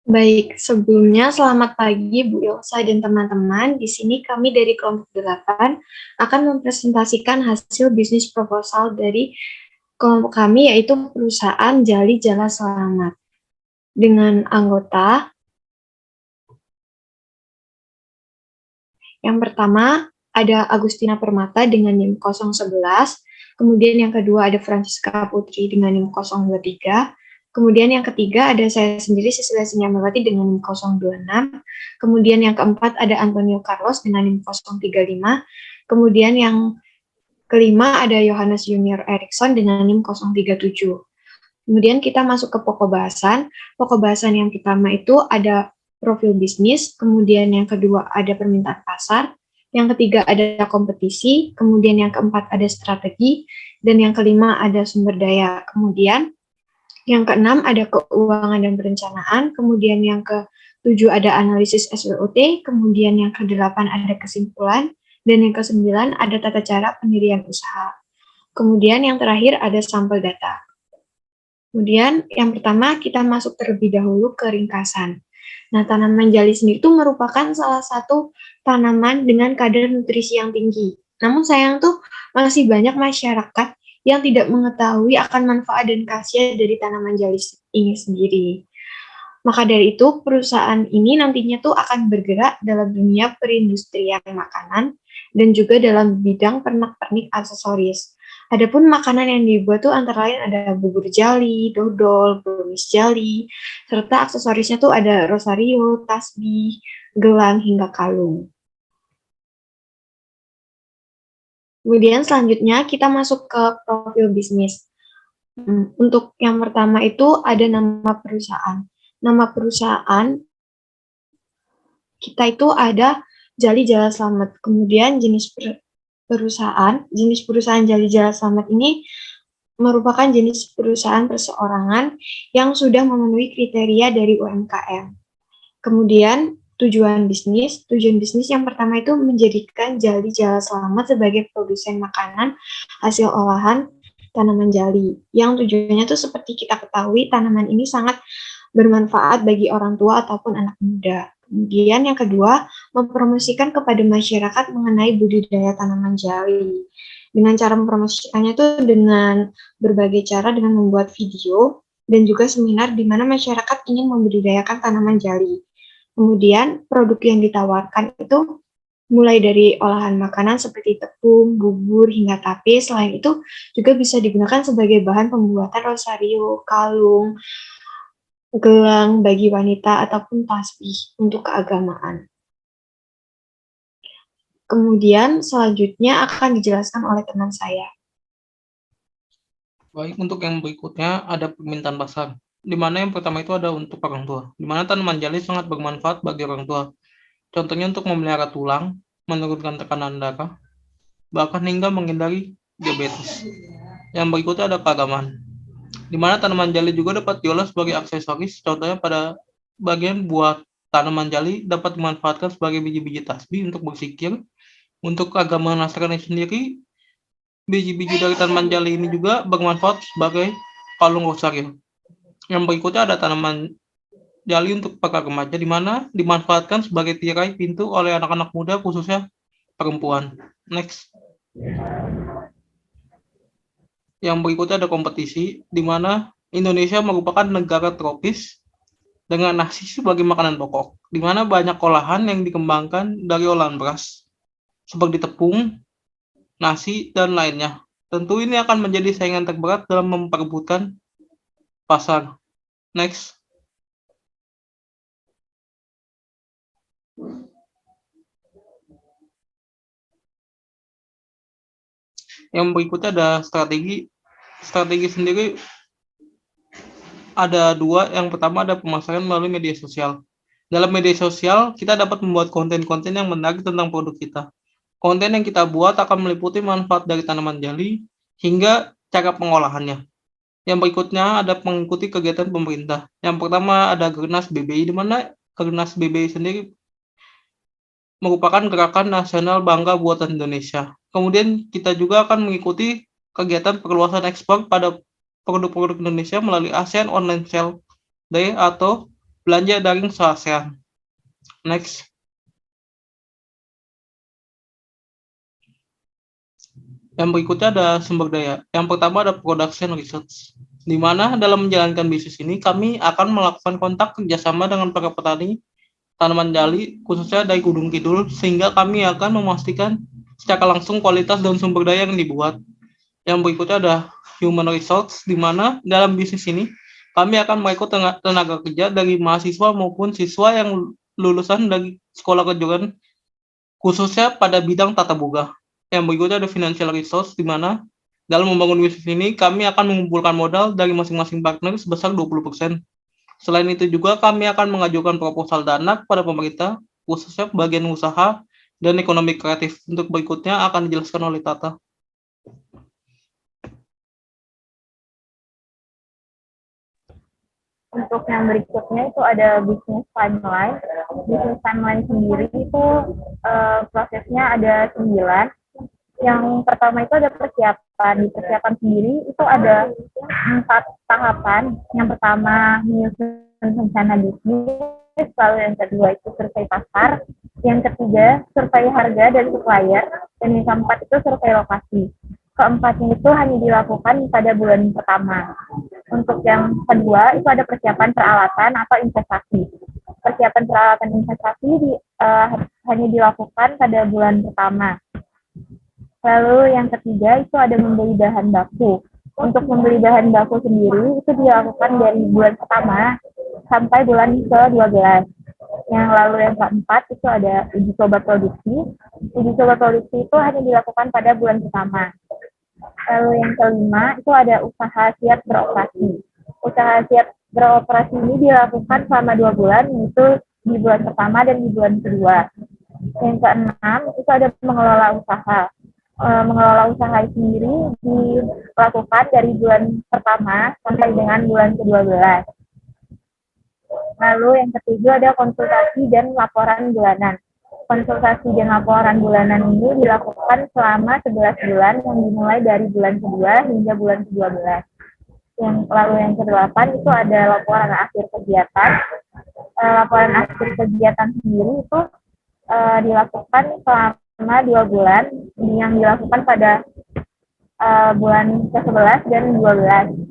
Baik, sebelumnya selamat pagi Bu Ilsa dan teman-teman. Di sini kami dari kelompok 8 akan mempresentasikan hasil bisnis proposal dari kelompok kami, yaitu perusahaan Jali Jala Selamat. Dengan anggota, yang pertama ada Agustina Permata dengan NIM 011, kemudian yang kedua ada Francisca Putri dengan NIM 023, kemudian yang ketiga ada saya sendiri Cecilia Sinyamawati dengan NIM 026, kemudian yang keempat ada Antonio Carlos dengan NIM 035, kemudian yang kelima ada Yohanes Junior Erickson dengan NIM 037. Kemudian kita masuk ke pokok bahasan. Pokok bahasan yang pertama itu ada profil bisnis, kemudian yang kedua ada permintaan pasar, yang ketiga ada kompetisi, kemudian yang keempat ada strategi, dan yang kelima ada sumber daya. Kemudian yang keenam ada keuangan dan perencanaan, kemudian yang ketujuh ada analisis SWOT, kemudian yang kedelapan ada kesimpulan, dan yang kesembilan ada tata cara pendirian usaha. Kemudian yang terakhir ada sampel data. Kemudian yang pertama kita masuk terlebih dahulu ke ringkasan. Nah, tanaman jali sendiri itu merupakan salah satu tanaman dengan kadar nutrisi yang tinggi. Namun sayang tuh masih banyak masyarakat yang tidak mengetahui akan manfaat dan khasiat dari tanaman jali ini sendiri. Maka dari itu, perusahaan ini nantinya tuh akan bergerak dalam dunia perindustrian makanan dan juga dalam bidang pernak-pernik aksesoris. Adapun makanan yang dibuat tuh antara lain ada bubur jali, dodol, brownies jali, serta aksesorisnya tuh ada rosario, tasbih, gelang, hingga kalung. Kemudian selanjutnya kita masuk ke profil bisnis. Untuk yang pertama itu ada nama perusahaan. Nama perusahaan kita itu ada Jali Jala Selamat. Kemudian jenis perusahaan Jali Jala Selamat ini merupakan jenis perusahaan perseorangan yang sudah memenuhi kriteria dari UMKM. Kemudian tujuan bisnis yang pertama itu menjadikan Jali Jala Selamat sebagai produsen makanan hasil olahan tanaman jali. Yang tujuannya tuh seperti kita ketahui, tanaman ini sangat bermanfaat bagi orang tua ataupun anak muda. Kemudian yang kedua, mempromosikan kepada masyarakat mengenai budidaya tanaman jali. Dengan cara mempromosikannya itu dengan berbagai cara, dengan membuat video dan juga seminar di mana masyarakat ingin membudidayakan tanaman jali. Kemudian produk yang ditawarkan itu mulai dari olahan makanan seperti tepung, bubur, hingga tape. Selain itu juga bisa digunakan sebagai bahan pembuatan rosario, kalung, gelang bagi wanita, ataupun tasbih untuk keagamaan. Kemudian selanjutnya akan dijelaskan oleh teman saya. Baik, untuk yang berikutnya ada permintaan pasar, di mana yang pertama itu ada untuk orang tua, di mana tanaman jali sangat bermanfaat bagi orang tua. Contohnya untuk memelihara tulang, menurunkan tekanan darah, bahkan hingga menghindari diabetes. Yang berikutnya ada keagamaan, di mana tanaman jali juga dapat diolah sebagai aksesoris, contohnya pada bagian buah tanaman jali dapat dimanfaatkan sebagai biji-biji tasbih untuk berzikir. Untuk agama Nasrani sendiri, biji-biji dari tanaman jali ini juga bermanfaat sebagai kalung rosario. Yang berikutnya ada tanaman jali untuk para remaja, di mana dimanfaatkan sebagai tirai pintu oleh anak-anak muda, khususnya perempuan. Next. Yang berikutnya ada kompetisi, di mana Indonesia merupakan negara tropis dengan nasi sebagai makanan pokok, di mana banyak olahan yang dikembangkan dari olahan beras, seperti tepung, nasi, dan lainnya. Tentu ini akan menjadi saingan terberat dalam memperebutkan pasar. Next. Yang berikutnya ada strategi. Strategi sendiri ada dua. Yang pertama ada pemasaran melalui media sosial. Dalam media sosial, kita dapat membuat konten-konten yang menarik tentang produk kita. Konten yang kita buat akan meliputi manfaat dari tanaman jali hingga cara pengolahannya. Yang berikutnya ada mengikuti kegiatan pemerintah. Yang pertama ada Gernas BBI, di mana Gernas BBI sendiri merupakan gerakan nasional bangga buatan Indonesia. Kemudian kita juga akan mengikuti kegiatan perluasan ekspor pada produk-produk Indonesia melalui ASEAN Online Sale Day atau belanja daring se-ASEAN. Next. Yang berikutnya ada sumber daya. Yang pertama ada production research, di mana dalam menjalankan bisnis ini kami akan melakukan kontak kerjasama dengan para petani tanaman jali, khususnya dari Gunung Kidul, sehingga kami akan memastikan secara langsung kualitas dan sumber daya yang dibuat. Yang berikutnya ada human resource, di mana dalam bisnis ini kami akan merekrut tenaga kerja dari mahasiswa maupun siswa yang lulusan dari sekolah kejuruan, khususnya pada bidang tata boga. Yang berikutnya ada financial resource, di mana dalam membangun bisnis ini kami akan mengumpulkan modal dari masing-masing partner sebesar 20%. Selain itu juga kami akan mengajukan proposal dana kepada pemerintah, khususnya bagian usaha dan ekonomi kreatif. Untuk berikutnya akan dijelaskan oleh Tata. Untuk yang berikutnya itu ada bisnis timeline. Bisnis timeline sendiri itu prosesnya ada 9. Yang pertama itu ada persiapan. Di persiapan sendiri itu ada 4 tahapan. Yang pertama menyusun rencana bisnis, lalu yang kedua itu survei pasar, yang ketiga survei harga dari supplier, dan yang keempat itu survei lokasi. Keempatnya itu hanya dilakukan pada bulan pertama. Untuk yang kedua itu ada persiapan peralatan atau investasi. Persiapan peralatan investasi hanya dilakukan pada bulan pertama. Lalu yang ketiga itu ada membeli bahan baku. Untuk membeli bahan baku sendiri itu dilakukan dari bulan pertama sampai bulan ke-12. Yang lalu yang keempat itu ada uji coba produksi. Uji coba produksi itu hanya dilakukan pada bulan pertama. Lalu yang kelima itu ada usaha siap beroperasi. Usaha siap beroperasi ini dilakukan selama 2 bulan, yaitu di bulan pertama dan di bulan kedua. Yang keenam itu ada mengelola usaha. Mengelola usaha sendiri dilakukan dari bulan pertama sampai dengan bulan ke-12. Lalu yang ketiga ada konsultasi dan laporan bulanan. Konsultasi dan laporan bulanan ini dilakukan selama 11 bulan yang dimulai dari bulan kedua hingga bulan ke-12. Lalu yang ke-8 itu ada laporan akhir kegiatan. Laporan akhir kegiatan sendiri itu dilakukan selama 2 bulan yang dilakukan pada bulan ke-11 dan 12.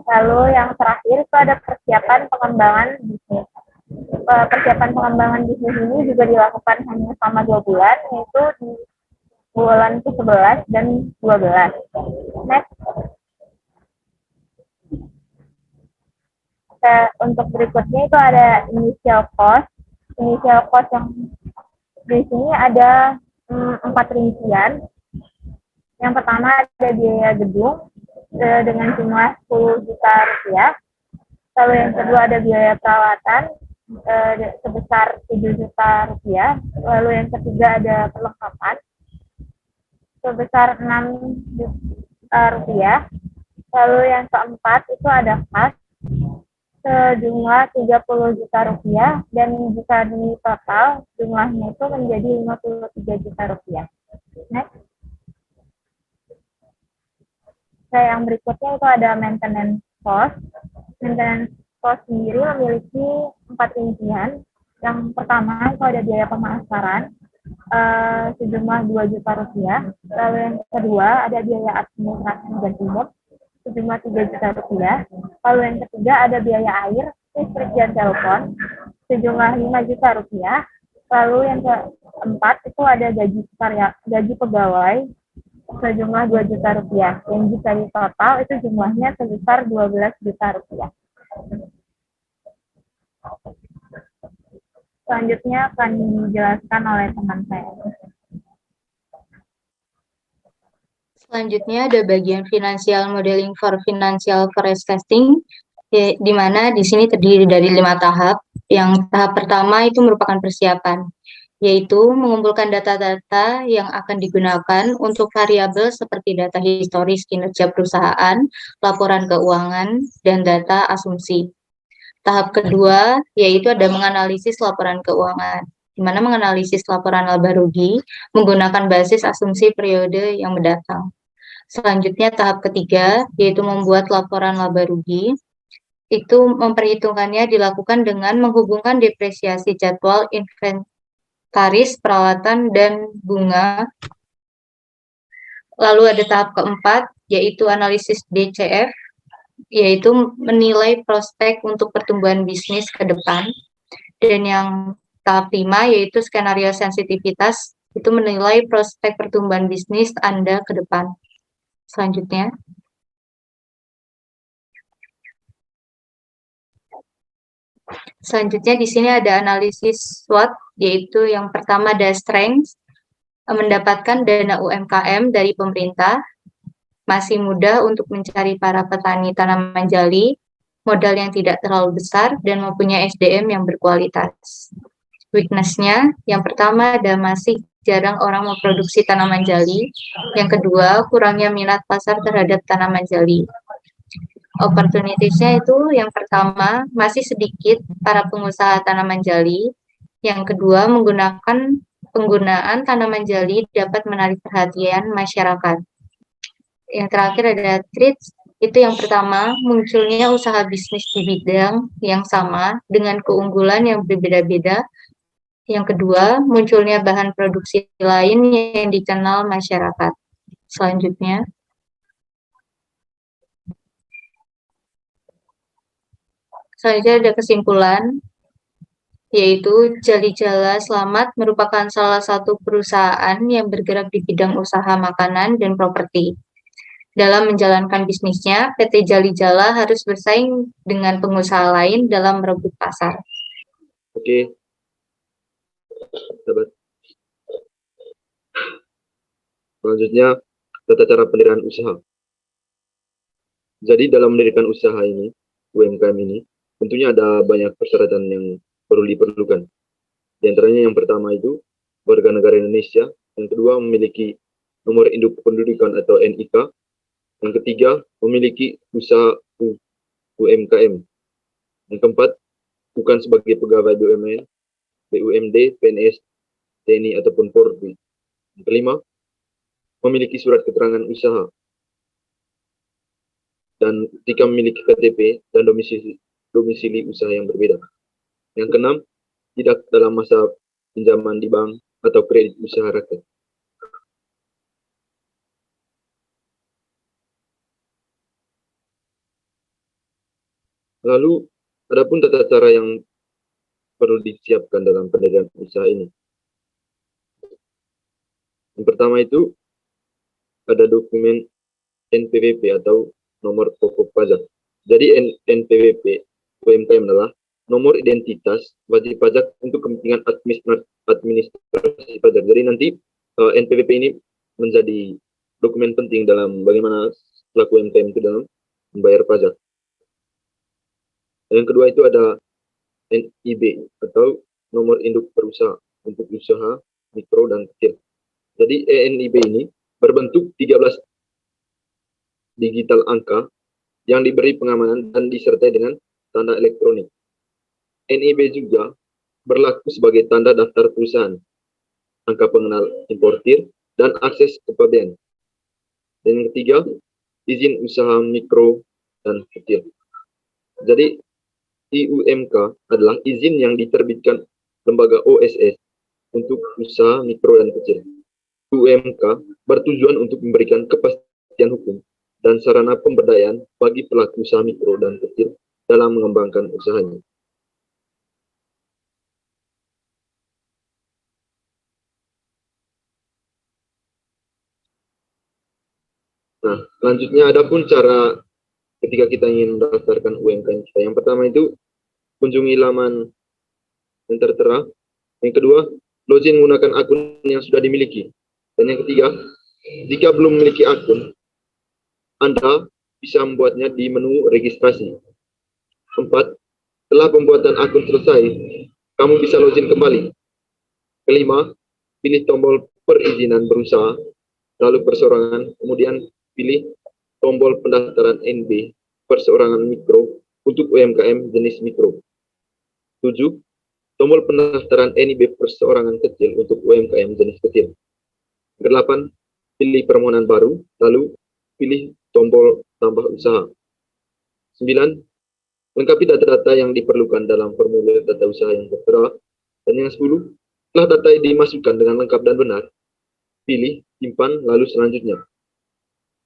Lalu yang terakhir itu ada persiapan pengembangan bisnis. Persiapan pengembangan bisnis ini juga dilakukan hanya selama 2 bulan, yaitu di bulan ke-11 dan 12. Next. Untuk berikutnya itu ada initial cost. Initial cost yang di sini ada 4 rincian. Yang pertama ada biaya gedung dengan jumlah 10 juta rupiah. Lalu yang kedua ada biaya perawatan sebesar 7 juta rupiah. Lalu yang ketiga ada perlengkapan sebesar 6 juta rupiah. Lalu yang keempat itu ada kas sejumlah 30 juta rupiah, dan jika di total jumlahnya itu menjadi 53 juta rupiah. Next. Yang berikutnya itu ada maintenance cost. Maintenance cost sendiri memiliki 4 rincian. Yang pertama itu ada biaya pemasaran sejumlah 2 juta rupiah. Lalu yang kedua ada biaya administrasi dan umum sejumlah 3 juta rupiah. Lalu yang ketiga ada biaya air, listrik, dan telepon sejumlah 5 juta rupiah. Lalu yang keempat itu ada gaji pegawai sejumlah 2 juta rupiah. Yang jika di total itu jumlahnya sebesar 12 juta rupiah. Selanjutnya akan dijelaskan oleh teman saya. Selanjutnya ada bagian financial modeling for financial forecasting, di mana di sini terdiri dari 5 tahap. Yang tahap pertama itu merupakan persiapan, yaitu mengumpulkan data-data yang akan digunakan untuk variabel seperti data historis kinerja perusahaan, laporan keuangan, dan data asumsi. Tahap kedua yaitu ada menganalisis laporan keuangan, di mana menganalisis laporan laba rugi menggunakan basis asumsi periode yang mendatang. Selanjutnya tahap ketiga yaitu membuat laporan laba rugi. Itu memperhitungkannya dilakukan dengan menghubungkan depresiasi jadwal inventaris peralatan dan bunga. Lalu ada tahap keempat, yaitu analisis DCF, yaitu menilai prospek untuk pertumbuhan bisnis ke depan. Dan yang tahap 5, yaitu skenario sensitivitas, itu menilai prospek pertumbuhan bisnis Anda ke depan. Selanjutnya. Selanjutnya di sini ada analisis SWOT, yaitu yang pertama ada strength, mendapatkan dana UMKM dari pemerintah, masih mudah untuk mencari para petani tanaman jali, modal yang tidak terlalu besar, dan mempunyai SDM yang berkualitas. Weakness-nya, yang pertama ada masih jarang orang memproduksi tanaman jali, yang kedua kurangnya minat pasar terhadap tanaman jali. Opportunities-nya itu yang pertama masih sedikit para pengusaha tanaman jali, yang kedua penggunaan tanaman jali dapat menarik perhatian masyarakat. Yang terakhir ada threats, itu yang pertama munculnya usaha bisnis di bidang yang sama dengan keunggulan yang berbeda-beda. Yang kedua munculnya bahan produksi lain yang dikenal masyarakat. Selanjutnya. Selanjutnya ada kesimpulan, yaitu Jali Jala Slamet merupakan salah satu perusahaan yang bergerak di bidang usaha makanan dan properti. Dalam menjalankan bisnisnya, PT Jali Jala harus bersaing dengan pengusaha lain dalam merebut pasar. Oke, sahabat. Selanjutnya, tata cara pendirian usaha. Jadi dalam mendirikan usaha ini, UMKM ini, tentunya ada banyak persyaratan yang perlu diperlukan. Di antaranya yang pertama itu, warga negara Indonesia. Yang kedua, memiliki nomor induk kependudukan atau NIK. Yang ketiga, memiliki usaha UMKM. Yang keempat, bukan sebagai pegawai BUMN, BUMD, PNS, TNI, ataupun Polri. Yang kelima, memiliki surat keterangan usaha. Dan jika memiliki KTP dan domisili usaha yang berbeda. Yang keenam, tidak dalam masa pinjaman di bank atau kredit usaha rakyat. Lalu, adapun tata cara yang perlu disiapkan dalam pendirian usaha ini. Yang pertama itu, ada dokumen NPWP atau nomor pokok pajak. Jadi NPWP UMKM adalah nomor identitas wajib pajak untuk kepentingan administrasi pajak. Jadi nanti NPWP ini menjadi dokumen penting dalam bagaimana pelaku UMKM itu dalam membayar pajak. Yang kedua itu ada NIB atau nomor induk perusahaan untuk usaha mikro dan kecil. Jadi NIB ini berbentuk 13 digital angka yang diberi pengamanan dan disertai dengan tanda elektronik. NIB juga berlaku sebagai tanda daftar perusahaan, angka pengenal importir, dan akses kepabean. Dan yang ketiga, izin usaha mikro dan kecil. Jadi, IUMK adalah izin yang diterbitkan lembaga OSS untuk usaha mikro dan kecil. UMK bertujuan untuk memberikan kepastian hukum dan sarana pemberdayaan bagi pelaku usaha mikro dan kecil dalam mengembangkan usahanya. Nah, selanjutnya adapun cara ketika kita ingin mendaftarkan UMKM kita. Yang pertama itu, kunjungi laman yang tertera. Yang kedua, login menggunakan akun yang sudah dimiliki. Dan yang ketiga, jika belum memiliki akun, Anda bisa membuatnya di menu registrasi. 4. Setelah pembuatan akun selesai, kamu bisa login kembali. Kelima, pilih tombol perizinan berusaha, lalu perseorangan, kemudian pilih tombol pendaftaran NB perseorangan mikro untuk UMKM jenis mikro. 7. Tombol pendaftaran NIB perseorangan kecil untuk UMKM jenis kecil. 8. Pilih permohonan baru, lalu pilih tombol tambah usaha. 9. Lengkapi data-data yang diperlukan dalam formulir data usaha yang tertera. Dan yang 10, setelah data dimasukkan dengan lengkap dan benar, pilih, simpan, lalu selanjutnya.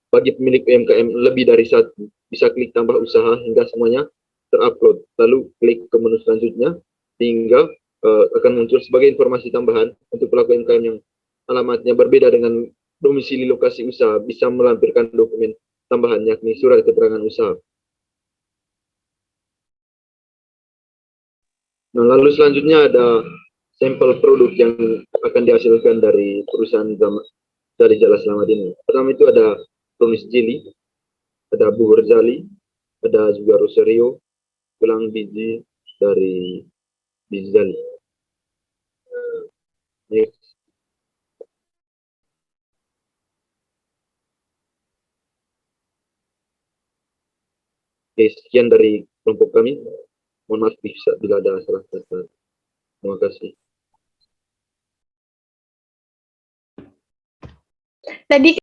Bagi pemilik UMKM lebih dari satu, bisa klik tambah usaha hingga semuanya terupload. Lalu klik ke menu selanjutnya, hingga akan muncul sebagai informasi tambahan untuk pelaku UMKM yang alamatnya berbeda dengan domisili lokasi usaha, bisa melampirkan dokumen tambahan yakni surat keterangan usaha. Nah, lalu selanjutnya ada sampel produk yang akan dihasilkan dari perusahaan dari Jala Selamat ini. Pertama itu ada brownies jelly, ada bubur jali, ada juga rosario, gelang biji dari biji jali. Next. Oke, sekian dari kelompok kami. Mohon maaf bila ada salah kata. Terima kasih. Tadi